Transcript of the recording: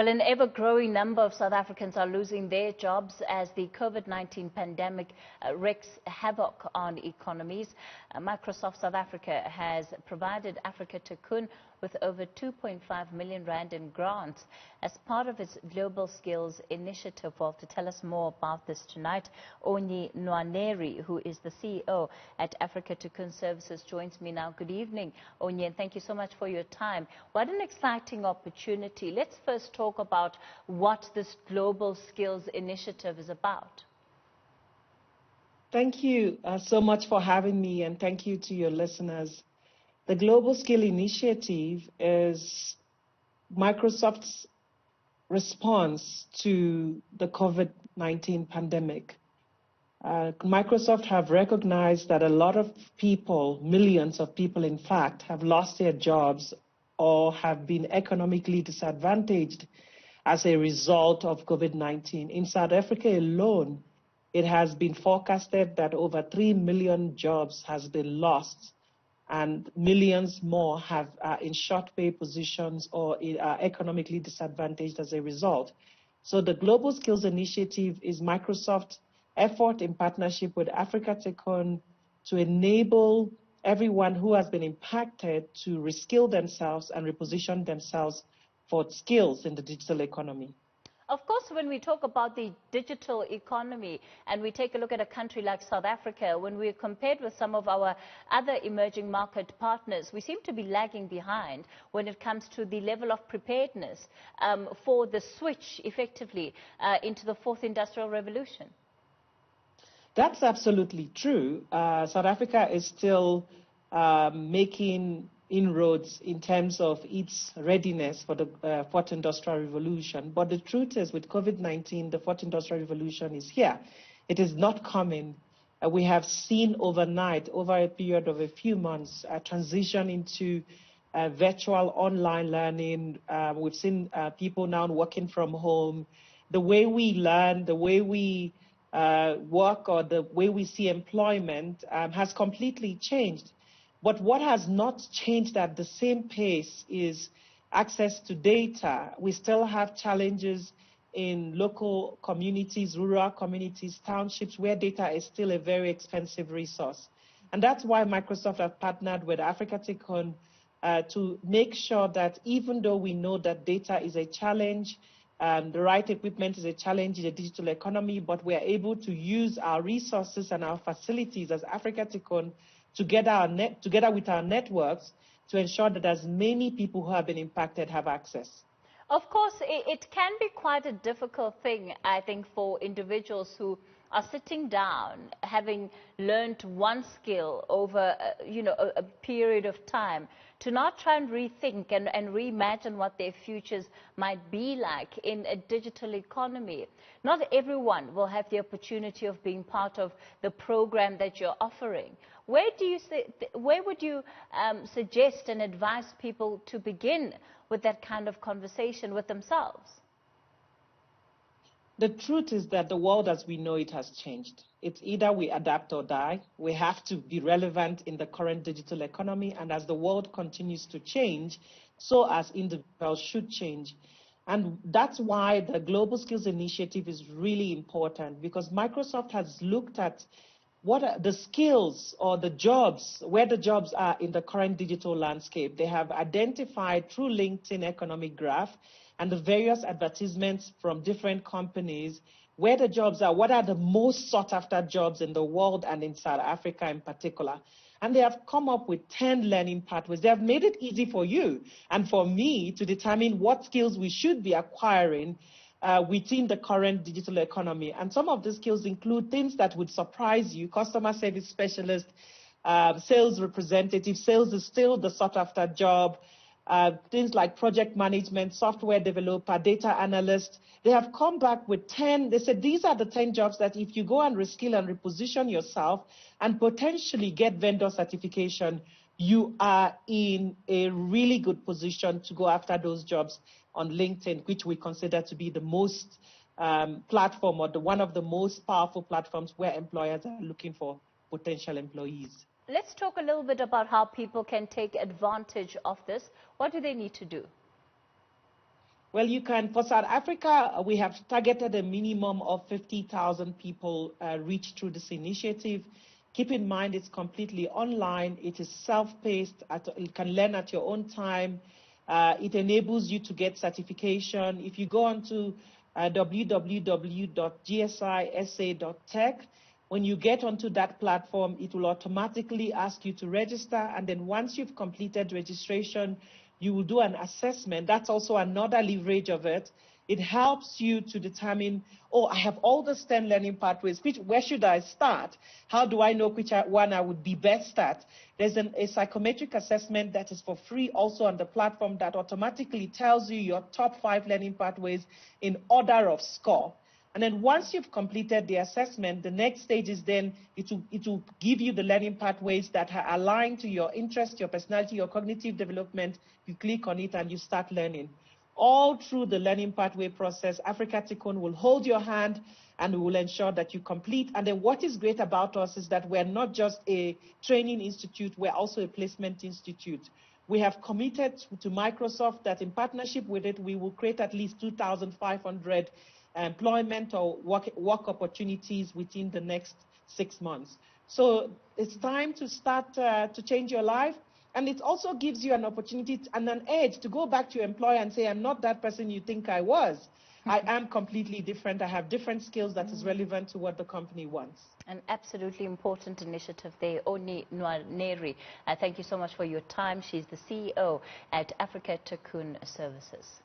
Well, an ever-growing number of South Africans are losing their jobs as the COVID-19 pandemic wreaks havoc on economies. Microsoft South Africa has provided Afrika Tikkun with over 2.5 million rand in grants as part of its Global Skills Initiative. Well, to tell us more about this tonight, Onyi Nwaneri, who is the CEO at Afrika Tikkun Services, joins me now. Good evening, Onyi, and thank you so much for your time. What an exciting opportunity. Let's first talk about what this Global Skills Initiative is about. Thank you so much for having me, and thank you to your listeners. The Global Skill Initiative is Microsoft's response to the COVID-19 pandemic. Microsoft have recognized that a lot of people, millions of people in fact, have lost their jobs or have been economically disadvantaged as a result of COVID-19. In South Africa alone, it has been forecasted that over 3 million jobs has been lost, and millions more have in short pay positions or are economically disadvantaged as a result. So the Global Skills Initiative is Microsoft's effort in partnership with Afrika Tikkun to enable everyone who has been impacted to reskill themselves and reposition themselves for skills in the digital economy. Of course, when we talk about the digital economy and we take a look at a country like South Africa, when we're compared with some of our other emerging market partners, we seem to be lagging behind when it comes to the level of preparedness for the switch, effectively, into the fourth industrial revolution. That's absolutely true. South Africa is still making inroads in terms of its readiness for the fourth industrial revolution. But the truth is, with COVID-19, the fourth industrial revolution is here. It is not coming. We have seen overnight, over a period of a few months, a transition into virtual online learning. We've seen people now working from home. The way we learn, the way we work, or the way we see employment has completely changed. But what has not changed at the same pace is access to data. We still have challenges in local communities, rural communities, townships, where data is still a very expensive resource. And that's why Microsoft has partnered with Afrika Tikkun to make sure that even though we know that data is a challenge, the right equipment is a challenge in the digital economy, but we are able to use our resources and our facilities as Afrika Tikkun together with our networks to ensure that as many people who have been impacted have access. Of course, it can be quite a difficult thing, I think, for individuals who are sitting down, having learned one skill over a period of time, to not try and rethink and reimagine what their futures might be like in a digital economy. Not everyone will have the opportunity of being part of the program that you're offering. Where would you suggest and advise people to begin with that kind of conversation with themselves? The truth is that the world as we know it has changed. It's either we adapt or die. We have to be relevant in the current digital economy, and as the world continues to change, so as individuals should change. And that's why the Global Skills Initiative is really important, because Microsoft has looked at what are the skills or the jobs, where the jobs are in the current digital landscape. They have identified through LinkedIn economic graph and the various advertisements from different companies where the jobs are, what are the most sought after jobs in the world and in South Africa in particular. And they have come up with 10 learning pathways. They have made it easy for you and for me to determine what skills we should be acquiring within the current digital economy. And some of the skills include things that would surprise you: customer service specialist, sales representative. Sales is still the sought after job. Things like project management, software developer, data analyst. They have come back with 10. They said these are the 10 jobs that if you go and reskill and reposition yourself and potentially get vendor certification, you are in a really good position to go after those jobs on LinkedIn, which we consider to be the most platform, or one of the most powerful platforms where employers are looking for potential employees. Let's talk a little bit about how people can take advantage of this. What do they need to do? Well, you can, for South Africa, we have targeted a minimum of 50,000 people reached through this initiative. Keep in mind, it's completely online. It is self-paced. You can learn at your own time. It enables you to get certification. If you go on to www.gsisa.tech, when you get onto that platform, it will automatically ask you to register. And then once you've completed registration, you will do an assessment. That's also another leverage of it. It helps you to determine, oh, I have all these 10 learning pathways. Where should I start? How do I know which one I would be best at? There's a psychometric assessment that is for free also on the platform that automatically tells you your top 5 learning pathways in order of score. And then once you've completed the assessment, the next stage is then it will give you the learning pathways that are aligned to your interest, your personality, your cognitive development. You click on it and you start learning. All through the learning pathway process, Afrika Tikkun will hold your hand and we will ensure that you complete. And then what is great about us is that we're not just a training institute, we're also a placement institute. We have committed to Microsoft that in partnership with it, we will create at least 2,500 employment or work opportunities within the next 6 months. So it's time to start to change your life. And it also gives you an opportunity and an edge to go back to your employer and say, I'm not that person you think I was. I am completely different. I have different skills that is relevant to what the company wants. An absolutely important initiative there. Onyi Nwaneri, thank you so much for your time. She's the CEO at Afrika Tikkun Services.